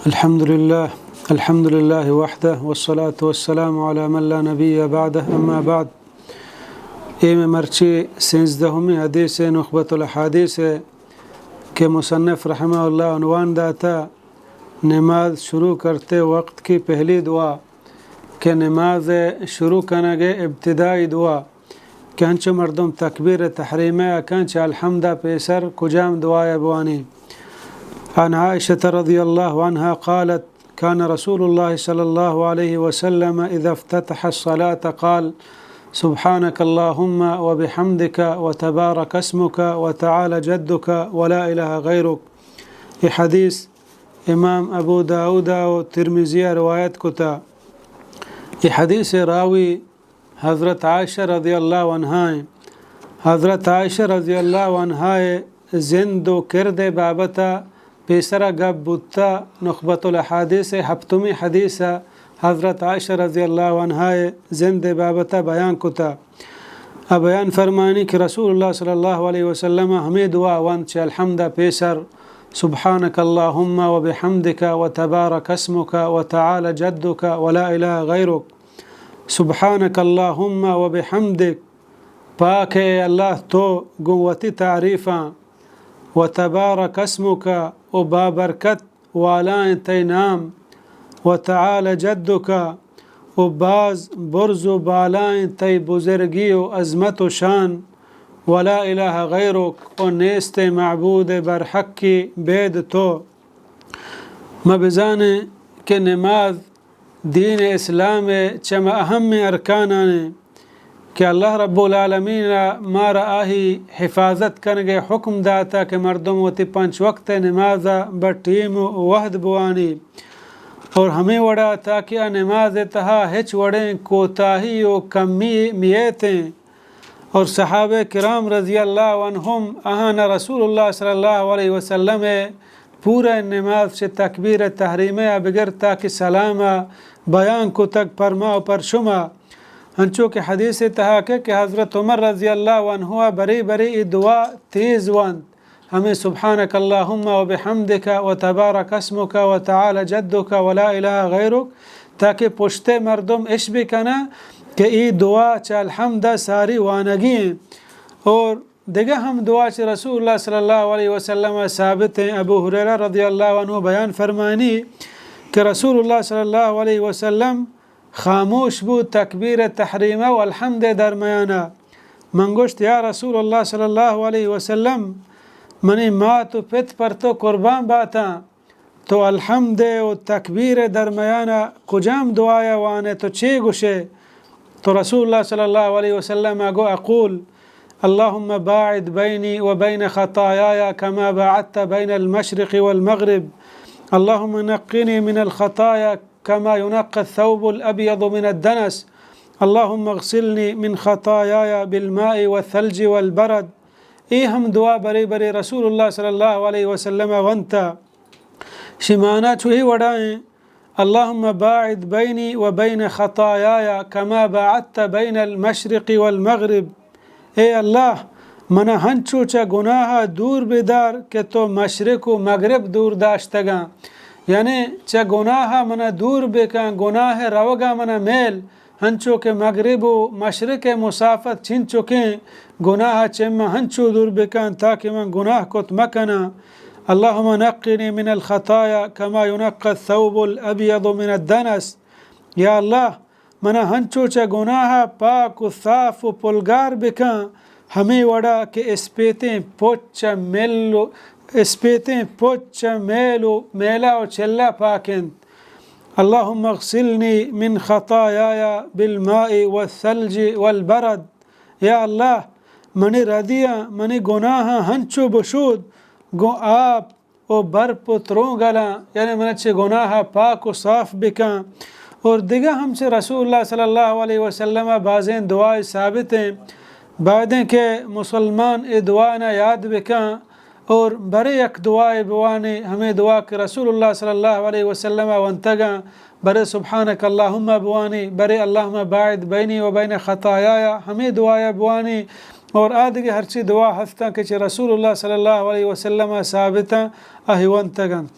الحمد لله وحده والصلاة والسلام على من لا نبي بعده أما بعد مرچی 13 حدیث نخبة الحدیث کے مصنف رحمہ اللہ عنوان داتا نماز شروع کرتے وقت کی پہلی دعا کہ نماز شروع کنگے ابتدائی دعا کہ ہنچ مردم تکبیر تحریمہ کنچ الحمد پیسر کجام دعا بوانی. عن عائشة رضي الله عنها قالت كان رسول الله صلى الله عليه وسلم إذا افتتح الصلاة قال سبحانك اللهم وبحمدك وتبارك اسمك وتعالى جدك ولا إله غيرك. یہ حدیث امام ابو داود و ترمذی روایت کتا. یہ حدیث راوی حضرت عائشہ رضی اللہ عنہ. حضرت عائشہ رضی اللہ عنہ زند و کرد بابتا پیسرا گب بودتا نخبة الحدیث ہفتمی حدیث حضرت عائشہ رضی اللہ عنہ زند بابتا بیان کتا. بیان فرمانی کہ رسول اللہ صلی اللہ علیہ وسلم ہمیں دعا وانچ الحمد پیسر سبحانك اللهم وبحمدك وتبارك اسمك وتعالى جدك ولا إله غيرك. سبحانك اللهم وبحمدك پاک اللہ تو قوتی تعریفا وتبارك اسمك وبابركت والان تينام وتعالى جدك وباز برز بالان تي بزرگی و عظمت و شان ولا إله غيرك ونيست معبود برحق بيد تو. مبزانے کہ نماز دین اسلام چما اہم ارکانانے کہ اللہ رب العالمین ما رآہی حفاظت کنگے حکم داتا کہ مردم وتی 5 وقت نماز بٹیم وحد بوانی اور ہمیں وڑا تاکہ نماز تہا ہچ وڑیں کوتاہی و کمی میتیں اور صحابہ کرام رضی اللہ عنہم اہانا رسول اللہ صلی اللہ علیہ وسلم پورا نماز سے تکبیر تحریمہ بگر تاکہ سلامہ بیان کو تک پرما و پرشمہ. ہنچو کہ حدیث تحاکہ کہ حضرت عمر رضی اللہ عنہ بری بری دعا تیز وند ہمیں سبحانک اللہم وبحمدک وتبارک اسمک وتعالی جدک ولا الہ غیرک تاکہ پشتے مردم اش بھی کنا کہ ای دعا چا الحمد ساری وانگی ہیں. اور دیگه ہم دعا چا رسول اللہ صلی اللہ علیہ وسلم ثابت ہیں. ابو ہریرہ رضی اللہ عنہ بیان فرمانی کہ رسول اللہ صلی اللہ علیہ وسلم خاموش بود تکبیر تحریمہ والحمد درمیانہ. منگوشت یا رسول اللہ صلی اللہ علیہ وسلم منی ما تو پت پر تو قربان باتا تو الحمد و تکبیر درمیانہ کجام دعایا وانے تو چے گوشے. تو رسول اللہ صلی اللہ علیہ وسلم اگو اقول اللهم باعد بيني وبين خطاياي كما باعدت بين المشرق والمغرب. اللهم نقني من الخطايا كما ينقى الثوب الأبيض من الدنس. اللهم اغسلني من خطاياي بالماء والثلج والبرد. ہم دعا بری بری رسول اللہ صلی اللہ علیہ وسلم وانتا شمانا چھوہی وڑائیں اللهم باعد بيني وبين خطاياي كما باعدت بين المشرق والمغرب. اے اللہ منا ہنچو چا گناہ دور بدار کہ تو مشرق و مغرب دور داشتگا یعنی چا گناہ منا دور بکا گناہ روگا منا میل ہنچو کے مغرب و مشرق مسافت چھن چکیں گناہ چما ہنچو دور بکان تاکہ من گناہ کت مکنا. اللهم نقني من الخطايا كما ينقى الثوب الأبيض من الدنس. یا اللہ منا ہنچو چا گناہ پاک و صاف و پلگار بکان ہمیں وڑا کہ اسپیتیں پوچا میلو اسپیتیں پوچا میلو میلا و چلا پاکند. اللهم اغسلني من خطاياي بالماء والثلج والبرد. یا اللہ منی ردیا منی گناہ ہنچو بشود گو آپ و برپ و ترون گلا یعنی منچے گناہ پاک و صاف بکان. اور دیگه ہم سے رسول اللہ صلی اللہ علیہ وسلم بعضین دعائیں ثابت ہیں بعدیں کہ مسلمان دعائیں یاد بکان اور برے یک دعائیں بوانے ہمیں دعا کہ رسول اللہ صلی اللہ علیہ وسلم وانتگا برے سبحانک اللہم بوانی برے اللہم باعد بینی و بین خطایایا ہمیں دعائیں بوانی اور آدھگی ہرچی دعا ہفتہ کہ رسول اللہ صلی اللہ علیہ وسلم ثابتا اہی وانتگانت.